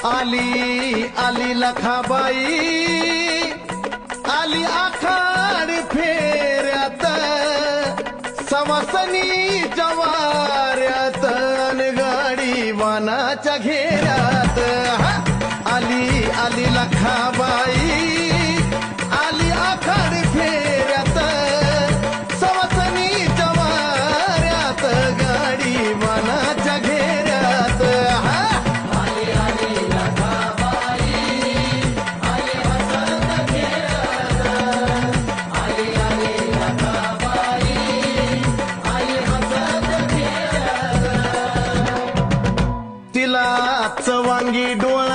आली आली लखाबाई आली आखाड फेऱ्यात सवासनी जवाऱ्यात गाडी वानाच्या घेऱ्यात आली आली लखाबाई आली आखाड फेऱ्यात सवासनी जवाऱ्यात गाडी वानाच्या घेऱ्यात तिला चवांगी डोळा